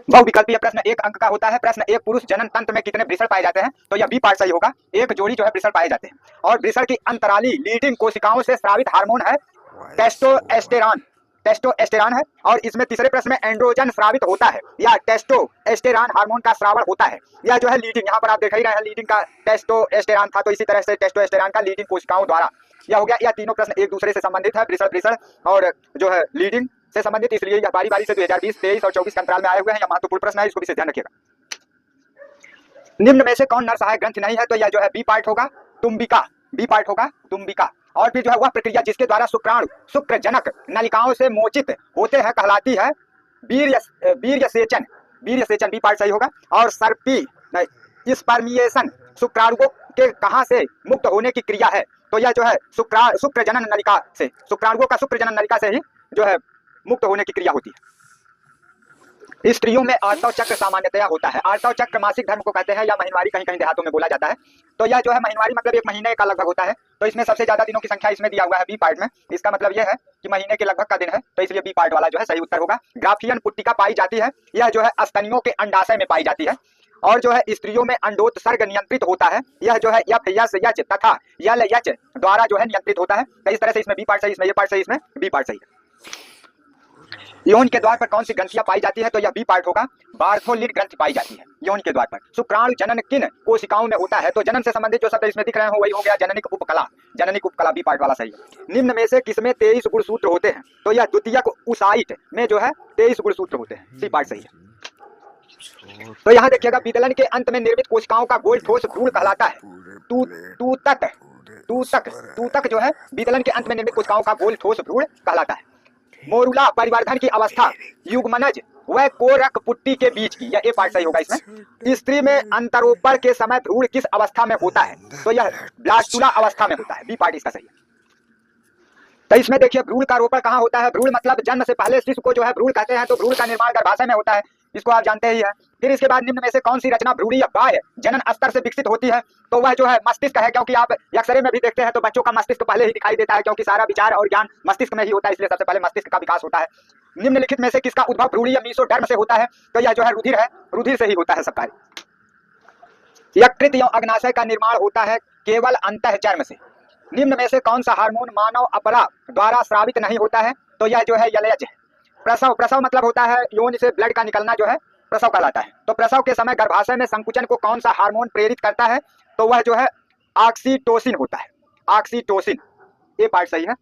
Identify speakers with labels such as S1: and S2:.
S1: बहुविकल्पीय प्रश्न 1 अंक का होता है। प्रश्न 1, पुरुष जनन तंत्र में कितने वृषण पाए जाते हैं? तो यह बी पार्ट सही होगा। एक जोड़ी जो है वृषण पाए जाते हैं और वृषण की अंतराली लीडिंग कोशिकाओं से स्रावित हार्मोन है टेस्टोस्टेरॉन। टेस्टोस्टेरॉन है। और इसमें तीसरे प्रश्न में एंड्रोजन स्रावित होता है या टेस्टोस्टेरॉन हार्मोन का स्रावण होता है। यह जो है लीडिंग, यहाँ पर आप देख ही रहे हैं लीडिंग का टेस्टोस्टेरॉन था, तो इसी तरह से टेस्टोस्टेरॉन का लीडिंग कोशिकाओं द्वारा यह हो गया। यह तीनों प्रश्न एक दूसरे से संबंधित है, वृषण और जो है लीडिंग से संबंधित, इसलिए यह बारी बारी से 2020, 23 और 24 के अंतराल में आए हुए हैं। यह महत्वपूर्ण प्रश्न है, इसको भी ध्यान रखिएगा। निम्न में से कौन नर सहायक ग्रंथि नहीं है? तो यह जो है बी पार्ट होगा, तुम्बिका। बी पार्ट होगा तुम्बिका। और फिर जो है वह प्रक्रिया जिसके द्वारा शुक्राणु शुक्रजनक नलिकाओं से मोचित होते हैं कहलाती है वीर्य सेचन। वीर्य सेचन बी पार्ट सही होगा। और सर्पी स्पर्मिएशन शुक्राणुओं के कहां से मुक्त होने की क्रिया है? तो यह जो है शुक्रजनन नलिका से, शुक्राणुओं का शुक्रजनन नलिका से ही जो है मुक्त होने की क्रिया होती है। स्त्रियों में आर्तव चक्र सामान्यतया होता है। आर्तव चक्र मासिक धर्म को कहते हैं या महीनवारी कहीं कहीं देहातों में बोला जाता है। तो यह जो है महीनवारी मतलब 1 महीने का लगभग होता है। तो इसमें सबसे ज्यादा दिनों की संख्या इसमें दिया हुआ है बी पार्ट में। इसका मतलब यह है कि महीने के लगभग का दिन है, तो इसलिए बी पार्ट वाला जो है सही उत्तर होगा। ग्राफियन पुट्टिका पाई जाती है, यह जो है स्तनियों के अंडाशय में पाई जाती है। और जो है स्त्रियों में अंडोत्सर्ग नियंत्रित होता है, यह जो है FSH तथा LH द्वारा जो है नियंत्रित होता है। तो इस तरह से इसमें बी पार्ट सही, इसमें ए पार्ट सही, इसमें बी पार्ट सही है। यौन के द्वार पर कौन सी ग्रंथियां पाई जाती है? तो यह बी पार्ट होगा, बार्थोलिन ग्रंथि पाई जाती है यौन के द्वार पर। शुक्राणु जनन किन कोशिकाओं में होता है? तो जनन से संबंधित जो शब्द इसमें दिख रहे हो वही हो गया जननिक उपकला। जननिक उपकला बी पार्ट वाला सही है। निम्न में से किसमें 23 गुणसूत्र होते हैं? तो यह द्वितीयक ऊसाइट में जो है 23 गुणसूत्र होते हैं, सी पार्ट सही है। तो यहाँ देखिएगा, विदलन के अंत में निर्मित कोशिकाओं का गोल ठोस भ्रूण कहलाता है तूतक जो है विदलन के अंत में निर्मित कोशिकाओं का गोल ठोस भ्रूण कहलाता है। मोरुला परिवर्धन की अवस्था युग्मनज व कोरक पुट्टी के बीच की, यह ए पार्ट सही होगा इसमें। स्त्री में अंतरोपण के समय भ्रूण किस अवस्था में होता है? तो यह ब्लास्टुला अवस्था में होता है, बी पार्ट इसका सही है। तो इसमें देखिए भ्रूण का रोपण कहाँ होता है? भ्रूण मतलब जन्म से पहले शिशु को जो है भ्रूण कहते हैं, तो भ्रूण का निर्माण गर्भाशय में होता है, इसको आप जानते ही है। फिर इसके बाद निम्न में से कौन सी रचना भ्रूणीय बाह्य जनन स्तर से विकसित होती है? तो वह जो है मस्तिष्क है, क्योंकि आप एक्सरे में भी देखते हैं तो बच्चों का मस्तिष्क पहले ही दिखाई देता है, क्योंकि सारा विचार और ज्ञान मस्तिष्क में ही होता है, इसलिए सबसे पहले मस्तिष्क का विकास होता है। निम्नलिखित में से किसका उद्भव भ्रूणीय मीसोडर्म से होता है? तो यह जो है रुधिर है, रुधिर से ही होता है सबका। यकृत या अग्नाशय का निर्माण होता है केवल अंतःचर्म से। निम्न में से कौन सा हार्मोन मानव अपरा द्वारा स्रावित नहीं होता है? तो यह जो है LH है। प्रसव मतलब होता है यौन से ब्लड का निकलना, जो है प्रसव कहलाता है। तो प्रसव के समय गर्भाशय में संकुचन को कौन सा हार्मोन प्रेरित करता है? तो वह जो है ऑक्सीटोसिन होता है, ऑक्सीटोसिन, ये पार्ट सही है।